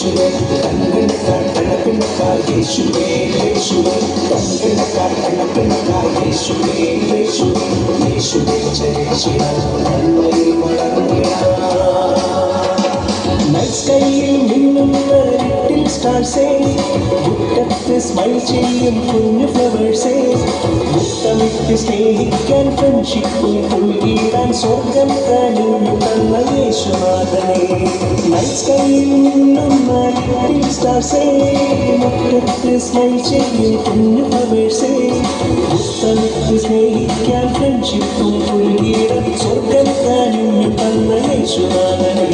യേശുവേ കണ്ണുകണ്ടാൽ കണ്ണുകണ്ടാൽ യേശുവേ യേശുവേ കണ്ണുകണ്ടാൽ കണ്ണുകണ്ടാൽ യേശുവേ യേശുവേ യേശുവേ ജയിച്ചിടാൻ നന്മയിൽ വളർന്നിടാം നൈറ്റ് സ്കൈയിൽ മിന്നുന്ന ലിറ്റിൽ സ്റ്റാർസേ മുറ്റത്ത് സ്മൈൽ ചെയ്യും കുഞ്ഞു ഫ്ലവേഴ്സേ മുത്തമിട്ട് സ്നേഹിക്കാൻ ഫ്രണ്ട്ഷിപ്പും പുൽകിടാൻ സ്വർഗം കനിഞ്ഞു തന്ന യേശുനാഥനെ നൈറ്റ് സ്കൈയിൽ മിന്നുന്ന ലിറ്റിൽ സ്റ്റാർസേ മുറ്റത്ത് സ്മൈൽ ചെയ്യും കുഞ്ഞു ഫ്ലവേഴ്സേ മുത്തമിട്ട് സ്നേഹിക്കാൻ ഫ്രണ്ട്ഷിപ്പും പുൽകിടാൻ സ്വർഗം കനിഞ്ഞു തന്ന യേശുനാഥനെ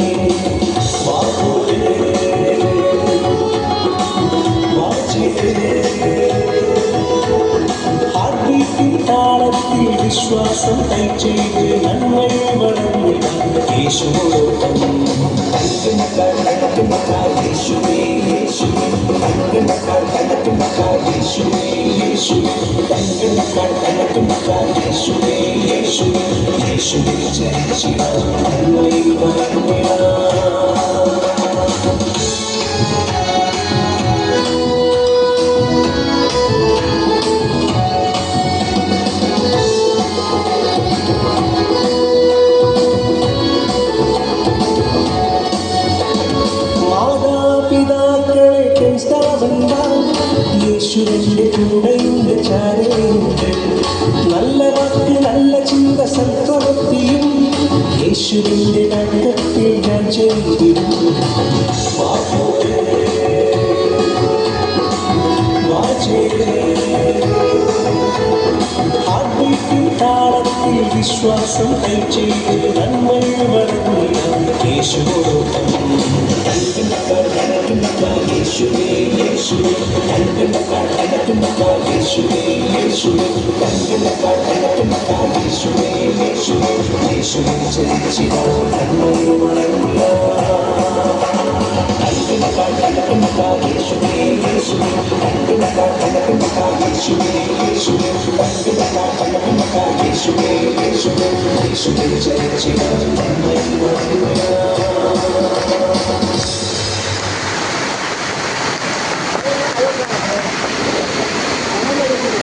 താളത്തിൽ വിശ്വാസം കൈ ചെയ്ത് നന്മ വളർന്നിടാം യേശുവോടൊപ്പം യേശുവേ യേശുവേ യേശുവേ യേശുവേ യേശുവേ യേശുവേ യേശുവേ ജയിച്ചിടാം നന്മയിൽ വളർന്നിടാം യേശുവിൻ്റെ കൂടെയുണ്ട് ചാരയുണ്ട് നല്ല വാക്ക് നല്ല ചിന്ത സൽപ്രവൃത്തിയും യേശുവിൻ്റെ രക്തത്തിൽ ഞാൻ ചെയ്തിടും താളത്തിൽ വിശ്വാസം കൈ ചെയ്ത് നന്മയിൽ വളർന്നിടാം യേശുവോടൊപ്പം യേശുവേ യേശുവേ യേശുവേ യേശുവേ യേശുവേ യേശുവേ യേശുവേ ജയിച്ചിടാം നന്മയിൽ വളർന്നിടാം യേശുവേ യേശുവേ യേശുവേ യേശുവേ യേശുവേ യേശുവേ യേശുവേ ജയിച്ചിടാം നന്മയിൽ വളർന്നിടാം